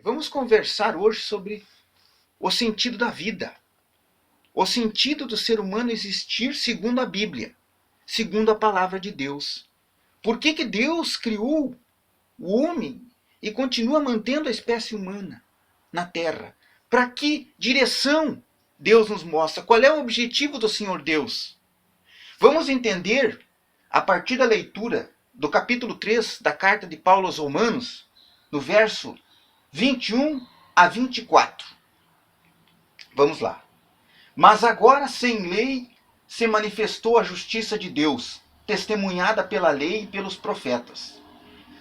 Vamos conversar hoje sobre o sentido da vida. O sentido do ser humano existir segundo a Bíblia, segundo a palavra de Deus. Por que que Deus criou o homem e continua mantendo a espécie humana na Terra? Para que direção Deus nos mostra? Qual é o objetivo do Senhor Deus? Vamos entender, a partir da leitura do capítulo 3 da carta de Paulo aos Romanos, no verso 21 a 24. Vamos lá. Mas agora, sem lei, se manifestou a justiça de Deus, testemunhada pela lei e pelos profetas.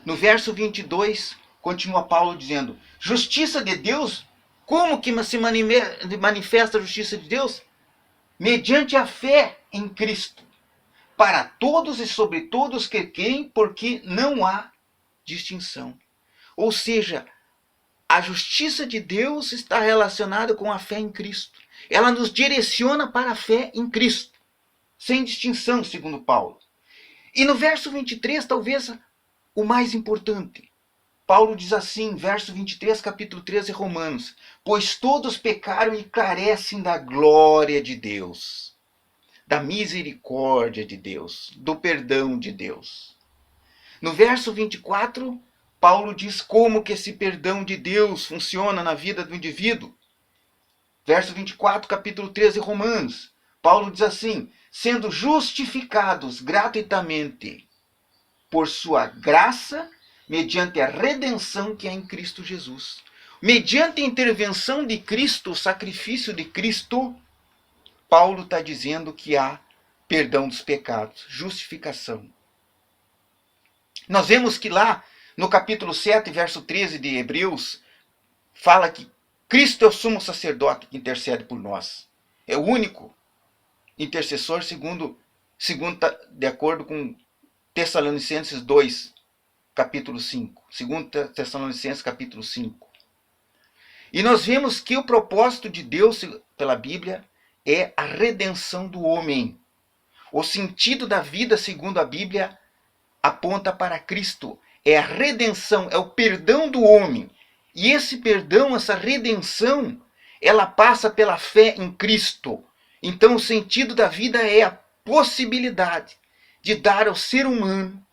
No verso 22, continua Paulo dizendo: justiça de Deus? Como que se manifesta a justiça de Deus? Mediante a fé em Cristo, para todos e sobre todos que creem, porque não há distinção. Ou seja, a justiça de Deus está relacionada com a fé em Cristo. Ela nos direciona para a fé em Cristo, sem distinção, segundo Paulo. E no verso 23, talvez o mais importante. Paulo diz assim, verso 23, capítulo 13, Romanos: pois todos pecaram e carecem da glória de Deus, da misericórdia de Deus, do perdão de Deus. No verso 24, Paulo diz como que esse perdão de Deus funciona na vida do indivíduo. Verso 24, capítulo 13, Romanos. Paulo diz assim: sendo justificados gratuitamente por sua graça, mediante a redenção que há em Cristo Jesus. Mediante a intervenção de Cristo, o sacrifício de Cristo, Paulo está dizendo que há perdão dos pecados, justificação. Nós vemos que lá no capítulo 7, verso 13 de Hebreus, fala que Cristo é o sumo sacerdote que intercede por nós. É o único intercessor, segundo de acordo com Tessalonicenses 2, capítulo 5. 2 Tessalonicenses, capítulo 5. E nós vemos que o propósito de Deus, pela Bíblia, é a redenção do homem. O sentido da vida, segundo a Bíblia, aponta para Cristo. É a redenção, é o perdão do homem. E esse perdão, essa redenção, ela passa pela fé em Cristo. Então o sentido da vida é a possibilidade de dar ao ser humano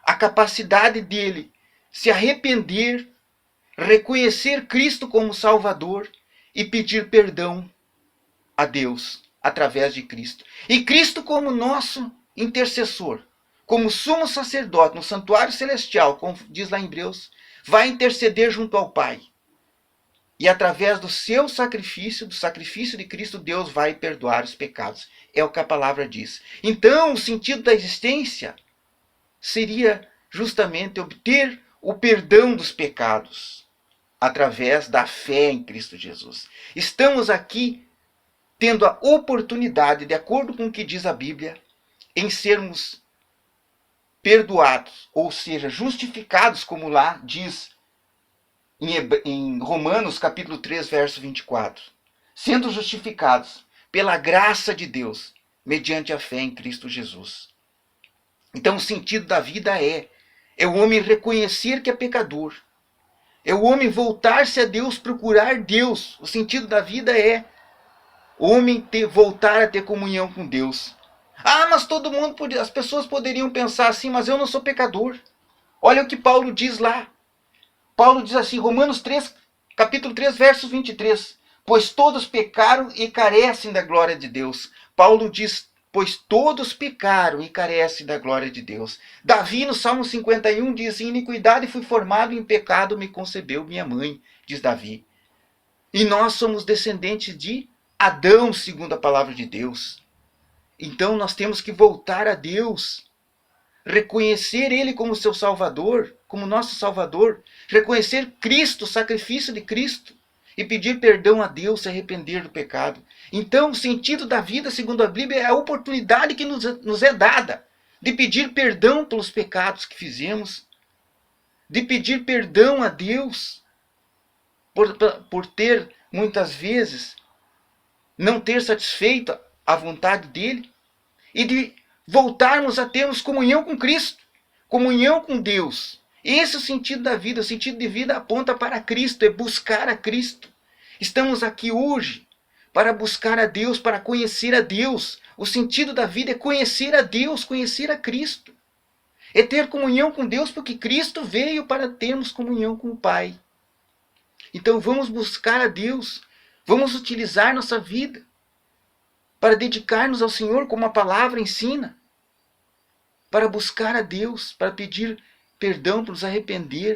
a capacidade dele se arrepender, reconhecer Cristo como Salvador e pedir perdão a Deus através de Cristo. E Cristo como nosso intercessor, como sumo sacerdote no santuário celestial, como diz lá em Hebreus, vai interceder junto ao Pai. E através do seu sacrifício, do sacrifício de Cristo, Deus vai perdoar os pecados. É o que a palavra diz. Então, o sentido da existência seria justamente obter o perdão dos pecados através da fé em Cristo Jesus. Estamos aqui tendo a oportunidade, de acordo com o que diz a Bíblia, em sermos perdoados, ou seja, justificados, como lá diz em Romanos capítulo 3, verso 24. Sendo justificados pela graça de Deus, mediante a fé em Cristo Jesus. Então o sentido da vida é o homem reconhecer que é pecador. É o homem voltar-se a Deus, procurar Deus. O sentido da vida é o homem voltar a ter comunhão com Deus. Ah, mas todo mundo, as pessoas poderiam pensar assim, mas eu não sou pecador. Olha o que Paulo diz lá. Paulo diz assim, Romanos 3, capítulo 3, verso 23. Pois todos pecaram e carecem da glória de Deus. Paulo diz, pois todos pecaram e carecem da glória de Deus. Davi, no Salmo 51, diz, em iniquidade fui formado, em pecado me concebeu minha mãe, diz Davi. E nós somos descendentes de Adão, segundo a palavra de Deus. Então nós temos que voltar a Deus, reconhecer Ele como seu Salvador, como nosso Salvador, reconhecer Cristo, o sacrifício de Cristo, e pedir perdão a Deus, se arrepender do pecado. Então o sentido da vida, segundo a Bíblia, é a oportunidade que nos é dada de pedir perdão pelos pecados que fizemos, de pedir perdão a Deus por ter, muitas vezes, não ter satisfeito a vontade dele, e de voltarmos a termos comunhão com Cristo, comunhão com Deus. Esse é o sentido da vida. O sentido de vida aponta para Cristo, é buscar a Cristo. Estamos aqui hoje para buscar a Deus, para conhecer a Deus. O sentido da vida é conhecer a Deus, conhecer a Cristo. É ter comunhão com Deus, porque Cristo veio para termos comunhão com o Pai. Então vamos buscar a Deus, vamos utilizar nossa vida para dedicar-nos ao Senhor, como a palavra ensina, para buscar a Deus, para pedir perdão, para nos arrepender,